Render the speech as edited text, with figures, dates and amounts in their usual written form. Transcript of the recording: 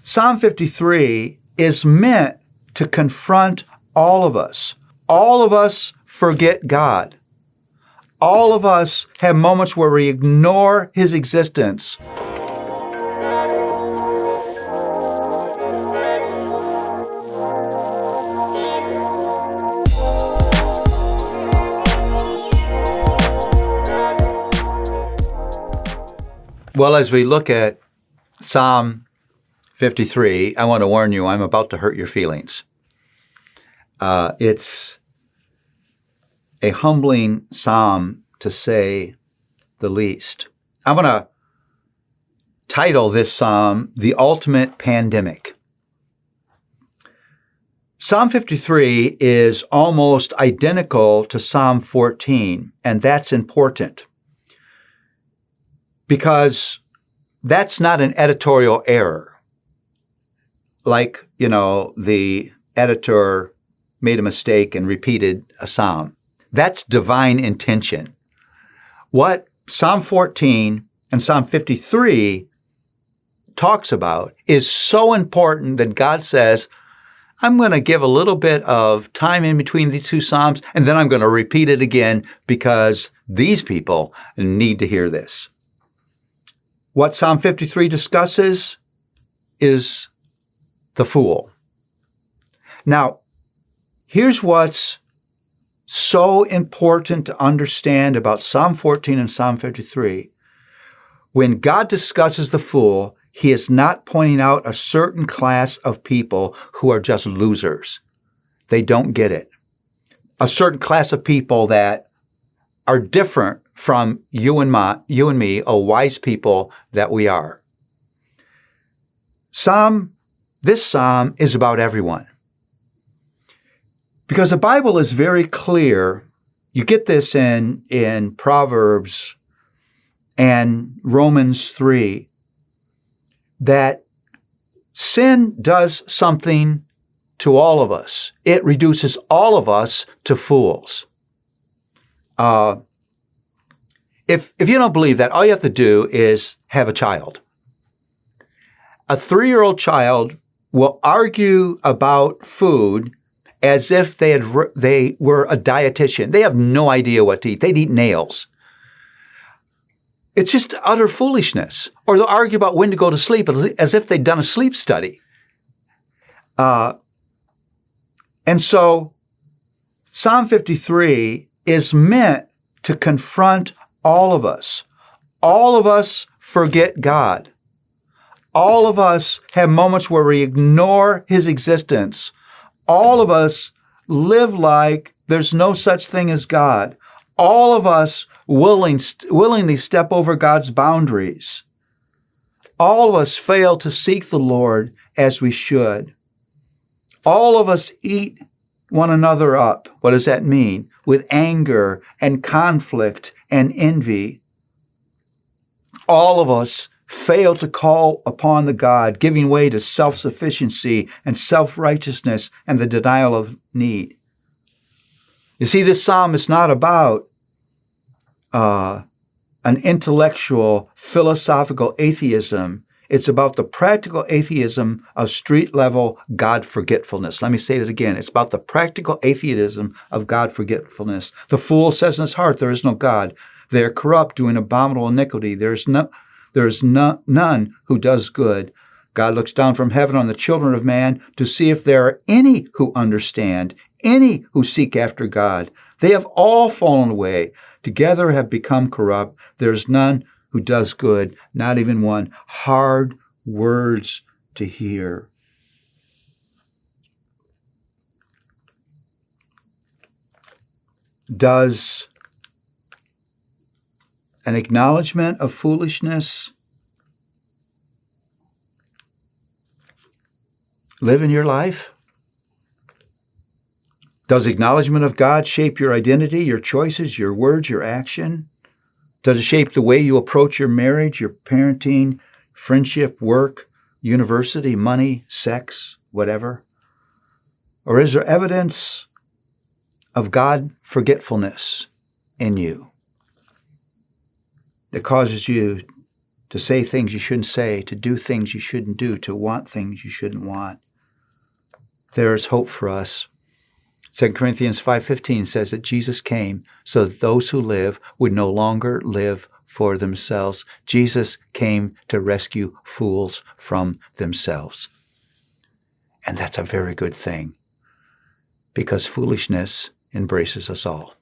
Psalm 53 is meant to confront all of us. All of us forget God. All of us have moments where we ignore His existence. Well, as we look at Psalm 53, I want to warn you, I'm about to hurt your feelings. It's a humbling psalm, to say the least. I'm going to title this psalm, The Ultimate Pandemic. Psalm 53 is almost identical to Psalm 14, and that's important because that's not an editorial error. Like, the editor made a mistake and repeated a psalm. That's divine intention. What Psalm 14 and Psalm 53 talks about is so important that God says, I'm going to give a little bit of time in between these two psalms, and then I'm going to repeat it again because these people need to hear this. What Psalm 53 discusses is the fool. Now, here's what's so important to understand about Psalm 14 and Psalm 53. When God discusses the fool, He is not pointing out a certain class of people who are just losers. They don't get it. A certain class of people that are different from you and me, a wise people that we are. This psalm is about everyone. Because the Bible is very clear. You get this in Proverbs and Romans 3, that sin does something to all of us. It reduces all of us to fools. If you don't believe that, all you have to do is have a child. A 3-year-old child will argue about food as if they were a dietitian. They have no idea what to eat. They'd eat nails. It's just utter foolishness. Or they'll argue about when to go to sleep as if they'd done a sleep study. And so Psalm 53 is meant to confront all of us. All of us forget God. All of us have moments where we ignore His existence. All of us live like there's no such thing as God. All of us willingly step over God's boundaries. All of us fail to seek the Lord as we should. All of us eat one another up. What does that mean? With anger and conflict and envy. All of us fail to call upon the God, giving way to self-sufficiency and self-righteousness and the denial of need. You see, this psalm is not about an intellectual, philosophical atheism. It's about the practical atheism of street-level God forgetfulness. Let me say that again. It's about the practical atheism of God forgetfulness. The fool says in his heart, there is no God. They are corrupt, doing abominable iniquity. There is none who does good. God looks down from heaven on the children of man to see if there are any who understand, any who seek after God. They have all fallen away. Together have become corrupt. There is none who does good, not even one. Hard words to hear. Does an acknowledgement of foolishness live in your life? Does acknowledgement of God shape your identity, your choices, your words, your action? Does it shape the way you approach your marriage, your parenting, friendship, work, university, money, sex, whatever? Or is there evidence of God forgetfulness in you that causes you to say things you shouldn't say, to do things you shouldn't do, to want things you shouldn't want. There is hope for us. 2 Corinthians 5:15 says that Jesus came so that those who live would no longer live for themselves. Jesus came to rescue fools from themselves. And that's a very good thing, because foolishness embraces us all.